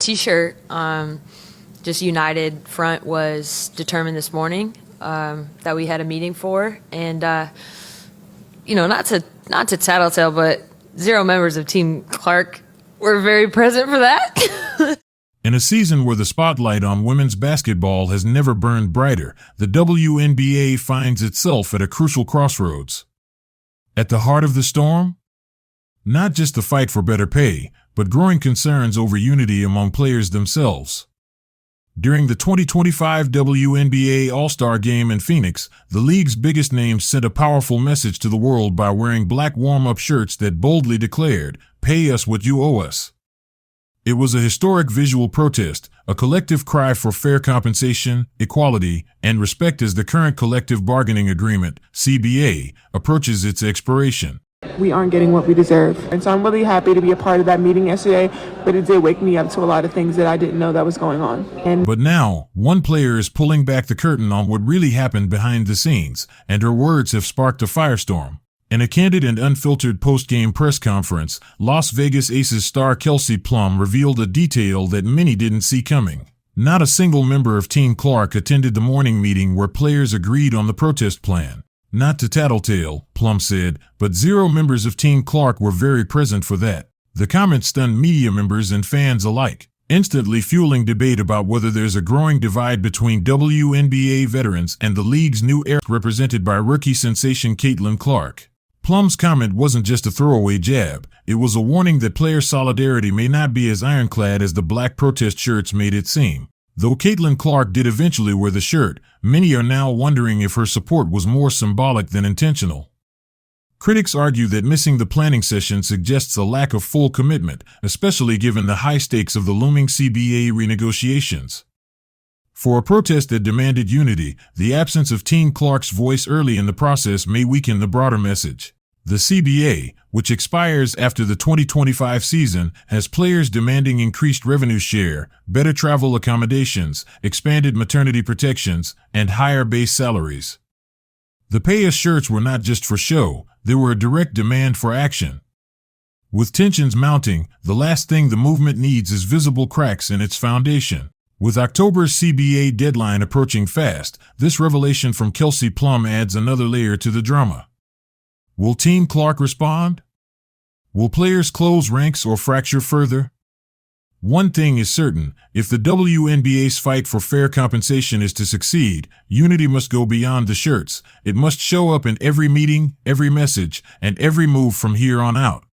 T-shirt, just united front was determined this morning that we had a meeting for, and not to tattletale, but 0 members of Team Clark were very present for that. In a season where the spotlight on women's basketball has never burned brighter, the WNBA finds itself at a crucial crossroads. At the heart of the storm? Not just the fight for better pay, but growing concerns over unity among players themselves. During the 2025 WNBA All-Star Game in Phoenix, the league's biggest names sent a powerful message to the world by wearing black warm-up shirts that boldly declared, "Pay us what you owe us." It was a historic visual protest, a collective cry for fair compensation, equality, and respect as the current collective bargaining agreement, CBA, approaches its expiration. We aren't getting what we deserve. And so I'm really happy to be a part of that meeting yesterday, but it did wake me up to a lot of things that I didn't know that was going on. But now, one player is pulling back the curtain on what really happened behind the scenes, and her words have sparked a firestorm. In a candid and unfiltered post-game press conference, Las Vegas Aces star Kelsey Plum revealed a detail that many didn't see coming. Not a single member of Team Clark attended the morning meeting where players agreed on the protest plan. Not to tattletale, Plum said, but 0 members of Team Clark were very present for that. The comment stunned media members and fans alike, instantly fueling debate about whether there's a growing divide between WNBA veterans and the league's new era represented by rookie sensation Caitlin Clark. Plum's comment wasn't just a throwaway jab, it was a warning that player solidarity may not be as ironclad as the black protest shirts made it seem. Though Caitlin Clark did eventually wear the shirt, many are now wondering if her support was more symbolic than intentional. Critics argue that missing the planning session suggests a lack of full commitment, especially given the high stakes of the looming CBA renegotiations. For a protest that demanded unity, the absence of Team Clark's voice early in the process may weaken the broader message. The CBA, which expires after the 2025 season, has players demanding increased revenue share, better travel accommodations, expanded maternity protections, and higher base salaries. The pay-us shirts were not just for show, they were a direct demand for action. With tensions mounting, the last thing the movement needs is visible cracks in its foundation. With October's CBA deadline approaching fast, this revelation from Kelsey Plum adds another layer to the drama. Will Team Clark respond? Will players close ranks or fracture further? One thing is certain, if the WNBA's fight for fair compensation is to succeed, unity must go beyond the shirts. It must show up in every meeting, every message, and every move from here on out.